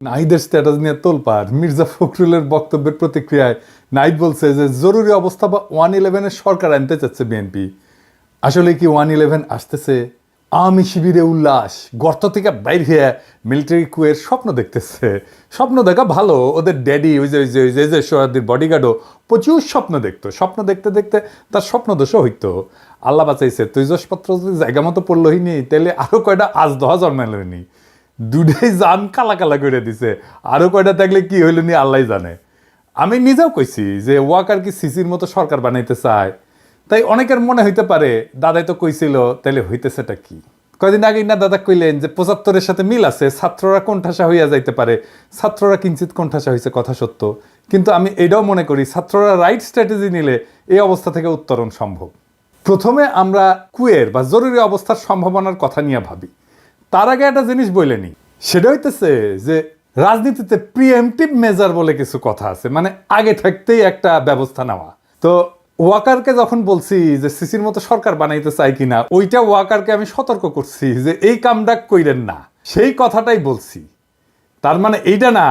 নাহিদের স্ট্যাটাস নিয়ে তোলপাড়। মির্জা ফখরুলের বক্তব্যের প্রতিক্রিয়ায় নাহিদ বলছে যে জরুরি অবস্থা বা 111-এর সরকার আনতে চাচ্ছে বিএনপি। আসলে কি 111 আসতেছে? আওয়ামী শিবিরে উল্লাস, গর্ত থেকে বাইর হয়ে মিলিটারি কুয়ের স্বপ্ন দেখতেছে। স্বপ্ন দেখা ভালো, ওদের ড্যাডি ওই যে সোহাদির বডিগার্ডও প্রচুর স্বপ্ন দেখতো। স্বপ্ন দেখতে দেখতে তার স্বপ্ন দোষও হইতো। আল্লাহ বাঁচাইছে, তৈজসপত্র যদি জায়গা মতো পড়লোই নি, তাহলে আরো কয়টা আজ দহা জন্মাইলনি। দুটাই জান কালা কালা করে দিছে। আরো কয়টা থাকলে কি হইল নি আল্লাহ জানে। আমি নিজেও কইছি যে ওয়াকার কি সিসির মতো সরকার বানাইতে চায়। তাই অনেকের মনে হইতে পারে দাদাই তো কইছিল, তাইলে হইতেছেটা কি? কয়দিন আগেই না দাদা কইলেন যে 75-এর সাথে মিল আছে, ছাত্ররা কোণঠাসা হইয়া যাইতে পারে। ছাত্ররা কিঞ্চিত কোণঠাসা হয়েছে, কথা সত্য। কিন্তু আমি এটাও মনে করি ছাত্ররা রাইট স্ট্র্যাটেজি নিলে এই অবস্থা থেকে উত্তরণ সম্ভব। প্রথমে আমরা কুয়ের বা জরুরি অবস্থার সম্ভাবনার কথা নিয়ে ভাবি। তার আগে একটা জিনিস বইলেনি, সেটা হইতেছে যে রাজনীতিতে প্রিএমটিভ মেজার বলে কিছু কথা আছে, মানে আগে থাকতেই একটা ব্যবস্থা নেওয়া। তো ওয়াকারকে যখন বলছি যে সিসির মতো সরকার বানাইতে চাই কিনা, ওইটা ওয়াকারকে আমি সতর্ক করছি যে এই কামটা কইরেন না, সেই কথাটাই বলছি। তার মানে এইটা না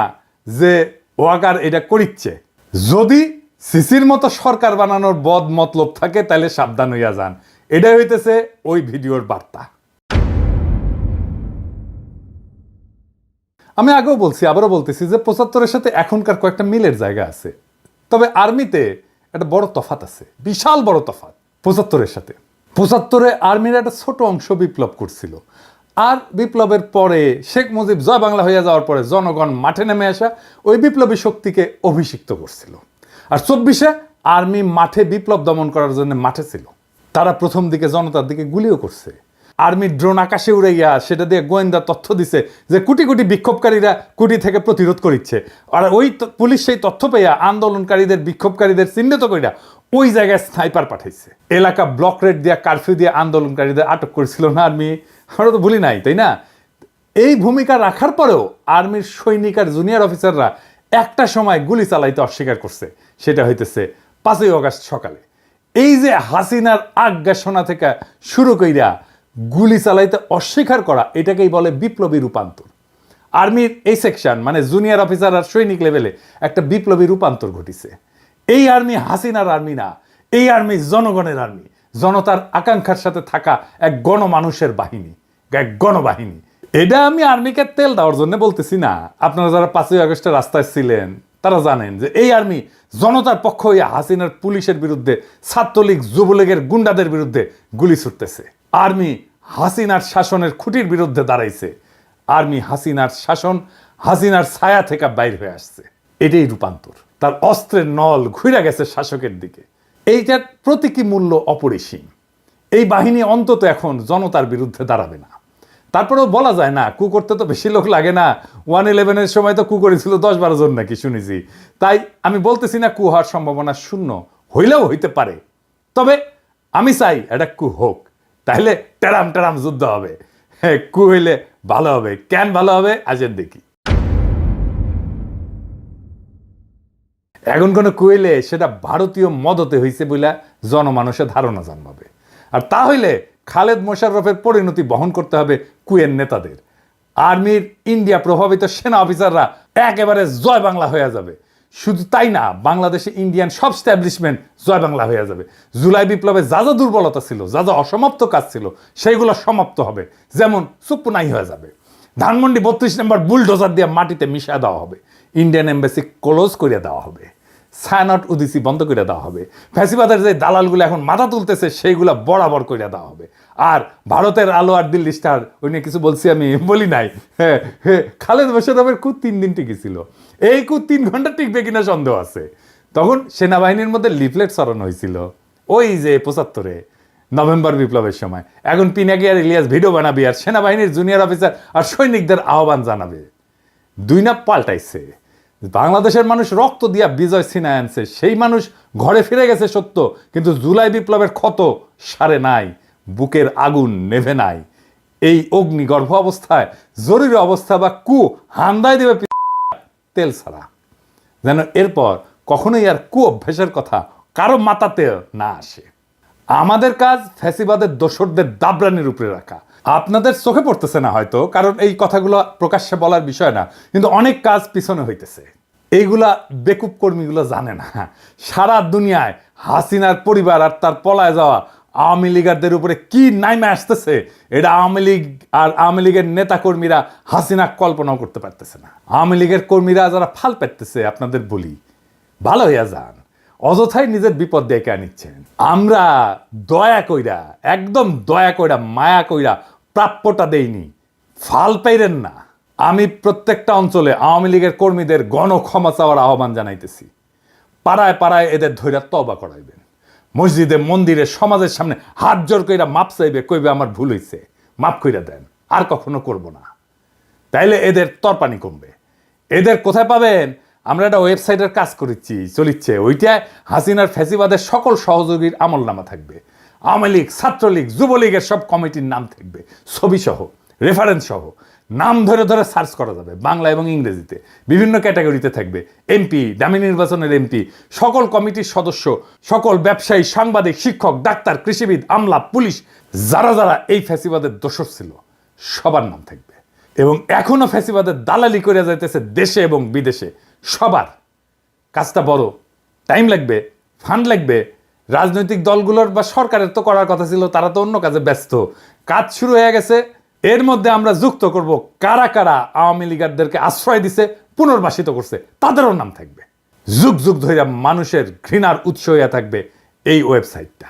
যে ওয়াকার এটা করিচ্ছে। যদি সিসির মতো সরকার বানানোর বদ মতলব থাকে তাহলে সাবধান হইয়া যান। এটাই হইতেছে ওই ভিডিওর বার্তা। আমি আগেও বলছি, আবারও বলতেছি যে 75-এর সাথে এখনকার কয়েকটা মিলের জায়গা আছে। তবে আর্মিতে একটা বড় তফাত আছে, বিশাল বড় তফাত 75-এর সাথে। 75-এ আর্মির একটা ছোট অংশ বিপ্লব করছিল, আর বিপ্লবের পরে শেখ মুজিব জয় বাংলা হইয়া যাওয়ার পরে জনগণ মাঠে নেমে আসা ওই বিপ্লবী শক্তিকে অভিষিক্ত করছিল। আর 24-এ আর্মি মাঠে বিপ্লব দমন করার জন্য মাঠে ছিল। তারা প্রথম দিকে জনতার দিকে গুলিও করছে। আর্মির ড্রোন আকাশে উড়াইয়া সেটা দিয়ে গোয়েন্দা তথ্য দিছে যে কোটি কোটি বিক্ষোভকারীরা কুটি থেকে প্রতিরোধ করিচ্ছে। আর ওই পুলিশ সেই তথ্য পেয়ে আন্দোলনকারীদের বিক্ষোভকারীদের চিহ্নিত করিয়া ওই জায়গায় স্নাইপার পাঠাইছে। এলাকা ব্লক রেড দিয়া কারফিউ দিয়ে আন্দোলনকারীদের আটক করেছিল না আর্মি? আমরা তো ভুলি নাই, তাই না? এই ভূমিকা রাখার পরেও আর্মির সৈনিক আর জুনিয়র অফিসাররা একটা সময় গুলি চালাইতে অস্বীকার করছে। সেটা হইতেছে 5ই অগাস্ট সকালে। এই যে হাসিনার আজ্ঞাসনা থেকে শুরু কইরা গুলি চালাইতে অস্বীকার করা, এটাকেই বলে বিপ্লবী রূপান্তর। আর্মির এই সেকশন মানে জুনিয়র অফিসার আর সৈনিক লেভেলে একটা বিপ্লবী রূপান্তর ঘটিছে। এই আর্মি হাসিনার আর্মি না, এই আর্মি জনগণের আর্মি, জনতার আকাঙ্ক্ষার সাথে থাকা এক গণমানুষের বাহিনী, এক গণবাহিনী। এটা আমি আর্মিকে তেল দেওয়ার জন্য বলতেছি না। আপনারা যারা 5ই আগস্টে রাস্তায় ছিলেন তারা জানেন যে এই আর্মি জনতার পক্ষ হইয়া হাসিনার পুলিশের বিরুদ্ধে, ছাত্রলীগ যুবলীগের গুন্ডাদের বিরুদ্ধে গুলি ছুটতেছে। আর্মি হাসিনার শাসনের খুঁটির বিরুদ্ধে দাঁড়াইছে। আর্মি হাসিনার শাসন, হাসিনার ছায়া থেকে বাইর হয়ে আসছে। এটাই রূপান্তর। তার অস্ত্রের নল ঘুরে গেছে শাসকের দিকে। এইটার প্রতীকী মূল্য অপরিসীম। এই বাহিনী অন্তত এখন জনতার বিরুদ্ধে দাঁড়াবে না। তারপরেও বলা যায় না, কু করতে তো বেশি লোক লাগে না। 111-এর সময় তো কু করেছিল 10-12 জন নাকি শুনেছি। তাই আমি বলতেছি না কু হওয়ার সম্ভাবনা শূন্য, হইলেও হইতে পারে। তবে আমি চাই এটা কু হোক, তাহলে টেরাম টেরাম যুদ্ধ হবে। হ্যাঁ, কু হইলে ভালো হবে। কেন ভালো হবে আজের দেখি। এখন কোনো কু হইলে সেটা ভারতীয় মদতে হইছে বলে জনমানুষের ধারণা জন্মাবে। আর তা হইলে খালেদ মোশাররফের পরিণতি বহন করতে হবে কুয়ের নেতাদের। আর্মির ইন্ডিয়া প্রভাবিত সেনা অফিসাররা একেবারে জয় বাংলা হয়ে যাবে। শুধু তাই না, বাংলাদেশে ইন্ডিয়ান সব স্ট্যাবলিশমেন্ট জয় বাংলা হয়ে যাবে। জুলাই বিপ্লবে যা যা দুর্বলতা ছিল, যা যা অসমাপ্ত কাজ ছিল, সেইগুলো সমাপ্ত হবে। যেমন চুপ্পুনাই হয়ে যাবে। ধানমন্ডি 32 নম্বর বুলডোজার দিয়ে মাটিতে মিশিয়ে দেওয়া হবে। ইন্ডিয়ান এম্বাসি ক্লোজ করে দেওয়া হবে। ছায়ানট উদিসি বন্ধ করে দেওয়া হবে। ফ্যাসিবাদের যে দালালগুলো এখন মাথা তুলতেছে সেইগুলো বরাবর করে দেওয়া হবে। আর ভারতের আলো আর দিল্লি স্টার, ওই নিয়ে কিছু বলছি আমি? বলি নাই। হ্যাঁ হ্যাঁ, খালেদ মোশাররফের কু 3 দিন টিকেছিল। এই কু 3 ঘন্টা টিকবে কিনা সন্দেহ আছে। তখন সেনাবাহিনীর মধ্যে লিফলেট ছড়ানো হয়েছিল, ওই যে 75-এ নভেম্বর বিপ্লবের সময়। এখন পিনাকি আর ইলিয়াস ভিডিও বানাবি আর সেনাবাহিনীর জুনিয়র অফিসার আর সৈনিকদের আহ্বান জানাবে। 2 না পাল্টাইছে। বাংলাদেশের মানুষ রক্ত দিয়া বিজয় ছিনায় আনছে, সেই মানুষ ঘরে ফিরে গেছে সত্য, কিন্তু জুলাই বিপ্লবের ক্ষত সারে নাই, বুকের আগুন নেভে নাই। এই অগ্নিগর্ভ অবস্থায় জরুরি অবস্থা বা কু হান্দায় দেবে তেল ছাড়া, যেন এরপর কখনোই আর কু অভ্যাসের কথা কারো মাথাতে না আসে। আমাদের কাজ ফ্যাসিবাদের দোসরদের দাবরানির উপরে রাখা। আপনাদের চোখে পড়তেছে না হয়তো, কারণ এই কথাগুলো প্রকাশ্যে বলার বিষয় না, কিন্তু অনেক কাজ পিছনে হইতেছে। এইগুলা বেকুব কর্মীগুলো জানে না। সারা দুনিয়ায় হাসিনার পরিবার আর তার পলায় যাওয়া আওয়ামী লীগারদের উপরে কি নাইমে আসতেছে, এটা আওয়ামী লীগ আর আওয়ামী লীগের নেতা কর্মীরা হাসিনা কল্পনাও করতে পারতেছে না। আওয়ামী লীগের কর্মীরা যারা ফাল পেতেছে, আপনাদের বলি ভালো হইয়া যান, অযথাই নিজের বিপদ ডেকে আনিচ্ছেন। আমরা দয়া কইরা, একদম দয়া কইরা, মায়া কইরা প্রাপ্যটা দেইনি, ফাল পাইরেন না। আমি প্রত্যেকটা অঞ্চলে আওয়ামী লীগের কর্মীদের গণ ক্ষমা চাওয়ার আহ্বান জানাইতেছি। পাড়ায় পাড়ায় এদের ধৈর্য তওবা করাইবেন, মসজিদে মন্দিরে সমাজের সামনে হাত জোর কইরা মাপ চাইবে, কইবে আমার ভুল হইছে, মাপ কইরা দেন, আর কখনো করব না। তাইলে এদের তরপানি কমবে। এদের কোথায় পাবেন? আমরা একটা ওয়েবসাইটের কাজ করেছি, চলিচ্ছে, ওইটায় হাসিনার ফ্যাসিবাদের সকল সহযোগীর আমলনামা থাকবে। আওয়ামী লীগ, ছাত্রলীগ, যুবলীগের সব কমিটির নাম থাকবে, ছবি সহ, রেফারেন্স সহ, নাম ধরে ধরে সার্চ করা যাবে, বাংলা এবং ইংরেজিতে বিভিন্ন ক্যাটাগরিতে থাকবে। এমপি, দামি নির্বাচনের এমপি, সকল কমিটির সদস্য, সকল ব্যবসায়ী, সাংবাদিক, শিক্ষক, ডাক্তার, কৃষিবিদ, আমলা, পুলিশ, যারা যারা এই ফ্যাসিবাদের দোষর ছিল, সবার নাম থাকবে। এবং এখনো ফ্যাসিবাদের দালালি করে যাইতেছে দেশে এবং বিদেশে, সবার। কাজটা বড়, টাইম লাগবে, ফান্ড লাগবে। রাজনৈতিক দলগুলোর বা সরকারের তো করার কথা ছিল, তারা তো অন্য কাজে ব্যস্ত। কাজ শুরু হয়ে গেছে। এর মধ্যে আমরা যুক্ত করব কারা কারা আওয়ামী লীগারদেরকে আশ্রয় দিছে, পুনর্বাসিত করছে, তাদেরও নাম থাকবে। যুগ যুগ ধরে মানুষের ঘৃণার উৎস হয়ে থাকবে এই ওয়েবসাইটটা।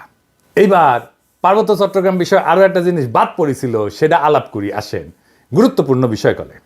এইবার পার্বত্য চট্টগ্রাম বিষয়ে আরো একটা জিনিস বাদ পড়েছিল, সেটা আলাপ করি, আসেন। গুরুত্বপূর্ণ বিষয় কলে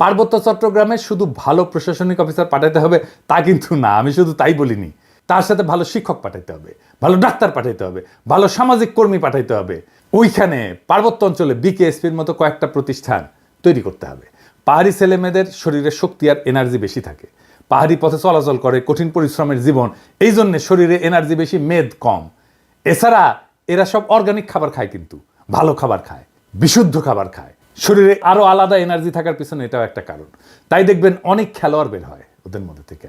পার্বত্য চট্টগ্রামে শুধু ভালো প্রশাসনিক অফিসার পাঠাতে হবে তা কিন্তু না, আমি শুধু তাই বলিনি। তার সাথে ভালো শিক্ষক পাঠাইতে হবে, ভালো ডাক্তার পাঠাইতে হবে, ভালো সামাজিক কর্মী পাঠাইতে হবে। ওইখানে পার্বত্য অঞ্চলে বিকেএসপির মতো কয়েকটা প্রতিষ্ঠান তৈরি করতে হবে। পাহাড়ি ছেলেমেয়েদের শরীরে শক্তি আর এনার্জি বেশি থাকে, পাহাড়ি পথে চলাচল করে, কঠিন পরিশ্রমের জীবন, এই জন্যে শরীরে এনার্জি বেশি, মেদ কম। এছাড়া এরা সব অর্গানিক খাবার খায়, কিন্তু ভালো খাবার খায়, বিশুদ্ধ খাবার খায়, শরীরে আরো আলাদা এনার্জি থাকার পিছনে এটাও একটা কারণ। তাই দেখবেন অনেক খেলোয়াড় বের হয় ওদের মধ্যে থেকে।